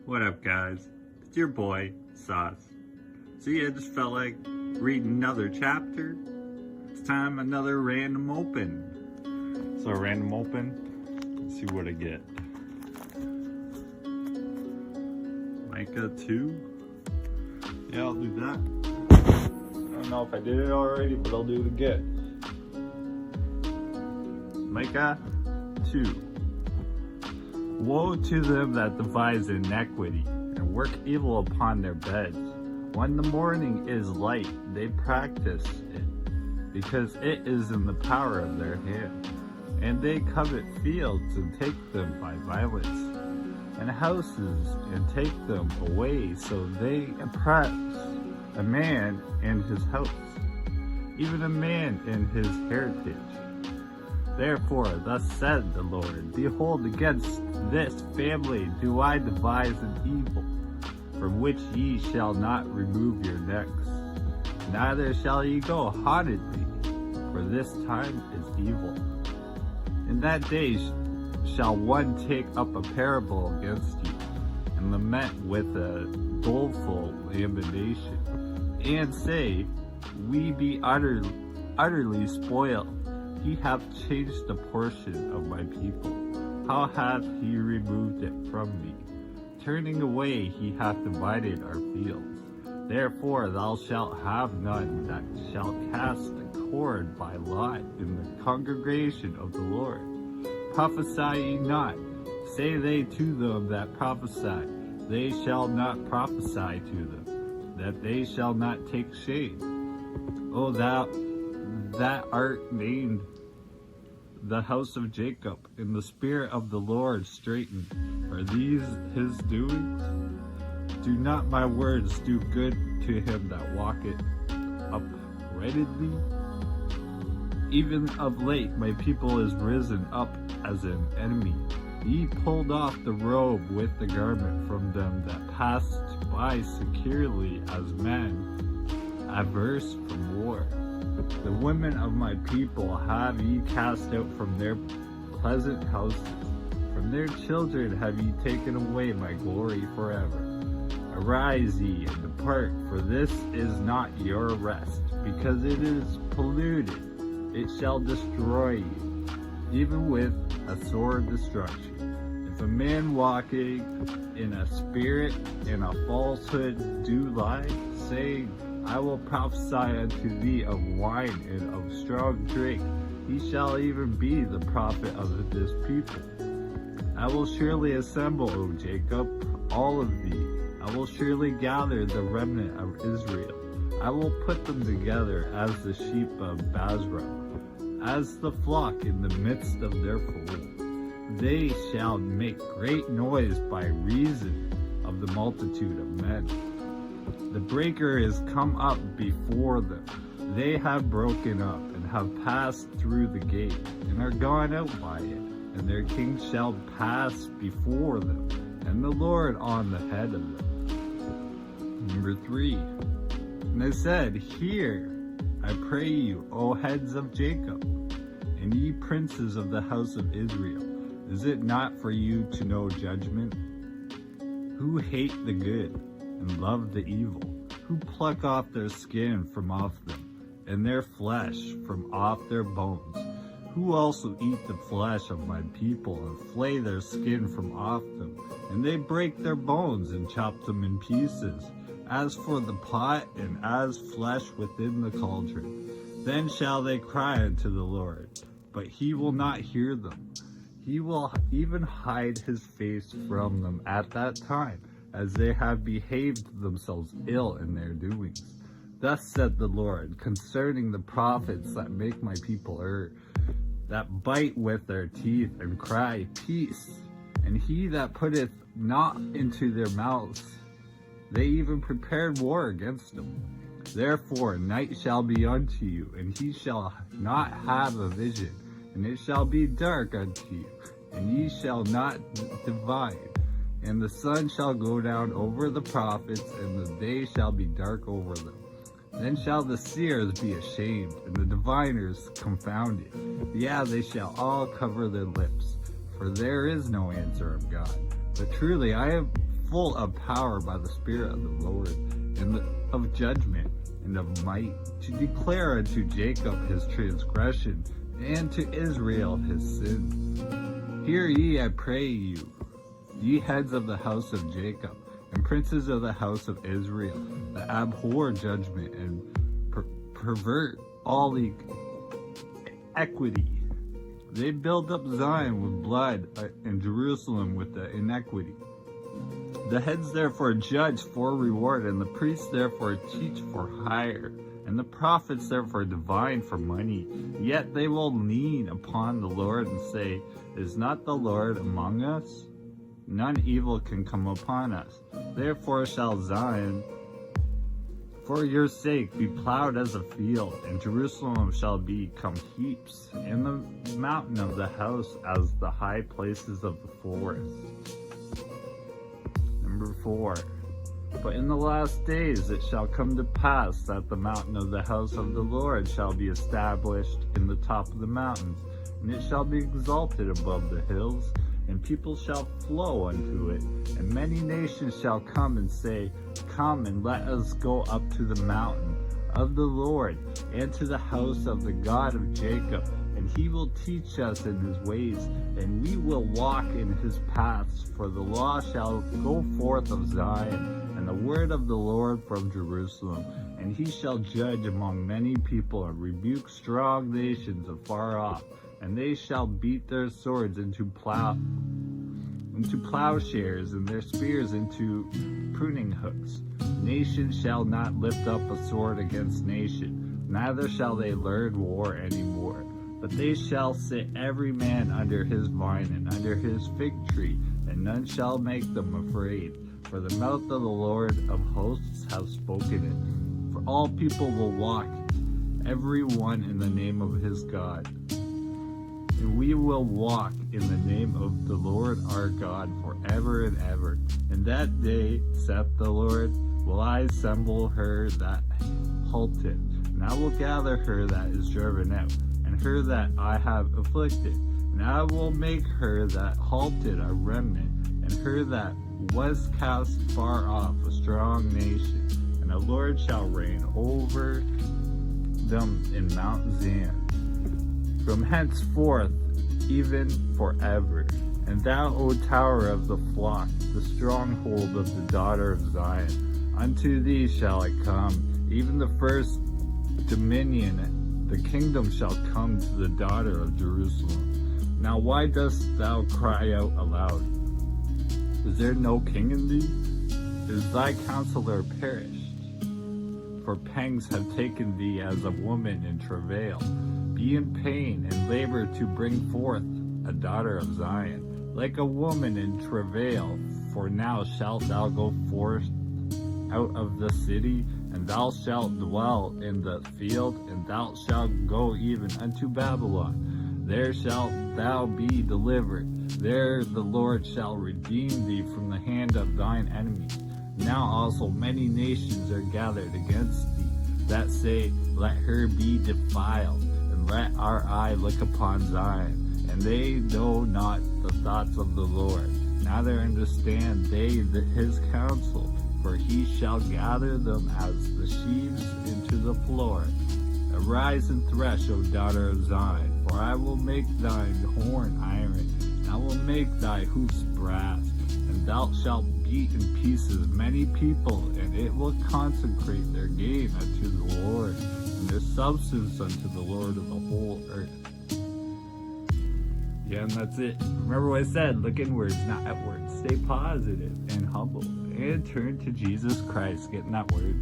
What up, guys? It's your boy, Sauce. See, I just felt like reading another chapter. It's time another random open. So, random open, let's see what I get. Micah 2. Yeah, I'll do that. I don't know if I did it already, but I'll do it again. Micah 2. Woe to them that devise iniquity, and work evil upon their beds. When the morning is light, they practice it, because it is in the power of their hand. And they covet fields, and take them by violence, and houses, and take them away. So they oppress a man and his house, even a man and his heritage. Therefore, thus said the Lord, behold, against this family do I devise an evil, from which ye shall not remove your necks, neither shall ye go haughtily, for this time is evil. In that day shall one take up a parable against you, and lament with a doleful lamentation, and say, we be utterly spoiled. He hath changed the portion of my people. How hath he removed it from me? Turning away, he hath divided our fields. Therefore thou shalt have none that shall cast a cord by lot in the congregation of the Lord. Prophesy ye not, say they to them that prophesy, they shall not prophesy to them, that they shall not take shame. O thou that art named the house of Jacob, in the spirit of the Lord straitened. Are these his doings? Do not my words do good to him that walketh uprightly? Even of late my people is risen up as an enemy. Ye pulled off the robe with the garment from them that passed by securely as men averse from war. The women of my people have ye cast out from their pleasant houses. From their children have ye taken away my glory forever. Arise ye and depart, for this is not your rest, because it is polluted. It shall destroy you, even with a sore destruction. If a man walking in a spirit and a falsehood do lie, saying, I will prophesy unto thee of wine and of strong drink, he shall even be the prophet of this people. I will surely assemble, O Jacob, all of thee. I will surely gather the remnant of Israel. I will put them together as the sheep of Basra, as the flock in the midst of their fold. They shall make great noise by reason of the multitude of men. The breaker is come up before them. They have broken up and have passed through the gate and are gone out by it. And their king shall pass before them, and the Lord on the head of them. Number 3. And I said, hear, I pray you, O heads of Jacob, and ye princes of the house of Israel. Is it not for you to know judgment? Who hate the good and love the evil, who pluck off their skin from off them, and their flesh from off their bones, who also eat the flesh of my people, and flay their skin from off them, and they break their bones and chop them in pieces, as for the pot and as flesh within the cauldron. Then shall they cry unto the Lord, but he will not hear them. He will even hide his face from them at that time, as they have behaved themselves ill in their doings. Thus said the Lord, concerning the prophets that make my people err, that bite with their teeth and cry, peace, and he that putteth not into their mouths, they even prepared war against them. Therefore night shall be unto you, and he shall not have a vision, and it shall be dark unto you, and ye shall not divide. And the sun shall go down over the prophets, and the day shall be dark over them. Then shall the seers be ashamed, and the diviners confounded. Yeah, they shall all cover their lips, for there is no answer of God. But truly I have full of power by the Spirit of the Lord, and of judgment, and of might, to declare unto Jacob his transgression, and to Israel his sin. Hear ye, I pray you, ye heads of the house of Jacob, and princes of the house of Israel, that abhor judgment, and pervert all equity. They build up Zion with blood, and Jerusalem with the iniquity. The heads therefore judge for reward, and the priests therefore teach for hire, and the prophets therefore divine for money. Yet they will lean upon the Lord and say, Is not the Lord among us? None evil can come upon us. Therefore shall Zion for your sake be plowed as a field, and Jerusalem shall become heaps, and the mountain of the house as the high places of the forest. Number 4. But in the last days it shall come to pass that the mountain of the house of the Lord shall be established in the top of the mountains, and it shall be exalted above the hills, and people shall flow unto it, and many nations shall come and say, Come and let us go up to the mountain of the Lord, and to the house of the God of Jacob, and he will teach us in his ways, and we will walk in his paths. For the law shall go forth of Zion, and the word of the Lord from Jerusalem. And he shall judge among many people, and rebuke strong nations afar off. And they shall beat their swords into plowshares, and their spears into pruning hooks. Nation shall not lift up a sword against nation, neither shall they learn war any more. But they shall sit every man under his vine and under his fig tree, and none shall make them afraid. For the mouth of the Lord of hosts hath spoken it. For all people will walk, every one in the name of his God. And we will walk in the name of the Lord our God forever and ever. And that day, saith the Lord, will I assemble her that halted, and I will gather her that is driven out, and her that I have afflicted. And I will make her that halted a remnant, and her that was cast far off a strong nation. And the Lord shall reign over them in Mount Zion, from henceforth even forever. And thou, O tower of the flock, the stronghold of the daughter of Zion, unto thee shall it come, even the first dominion, the kingdom shall come to the daughter of Jerusalem. Now why dost thou cry out aloud? Is there no king in thee? Is thy counselor perished? For pangs have taken thee as a woman in travail. Be in pain and labor to bring forth a daughter of Zion, like a woman in travail. For now shalt thou go forth out of the city, and thou shalt dwell in the field, and thou shalt go even unto Babylon. There shalt thou be delivered. There the Lord shall redeem thee from the hand of thine enemies. Now also many nations are gathered against thee, that say, Let her be defiled, and let our eye look upon Zion. And they know not the thoughts of the Lord, neither understand they his counsel. For he shall gather them as the sheaves into the floor. Arise and thresh, O daughter of Zion, for I will make thine horn iron, and I will make thy hoofs brass, and thou shalt beat in pieces many people, and it will consecrate their gain unto the Lord, and their substance unto the Lord of the whole earth. Yeah, and that's it. Remember what I said, look inwards, not outwards. Stay positive and humble, and turn to Jesus Christ. Get in that word.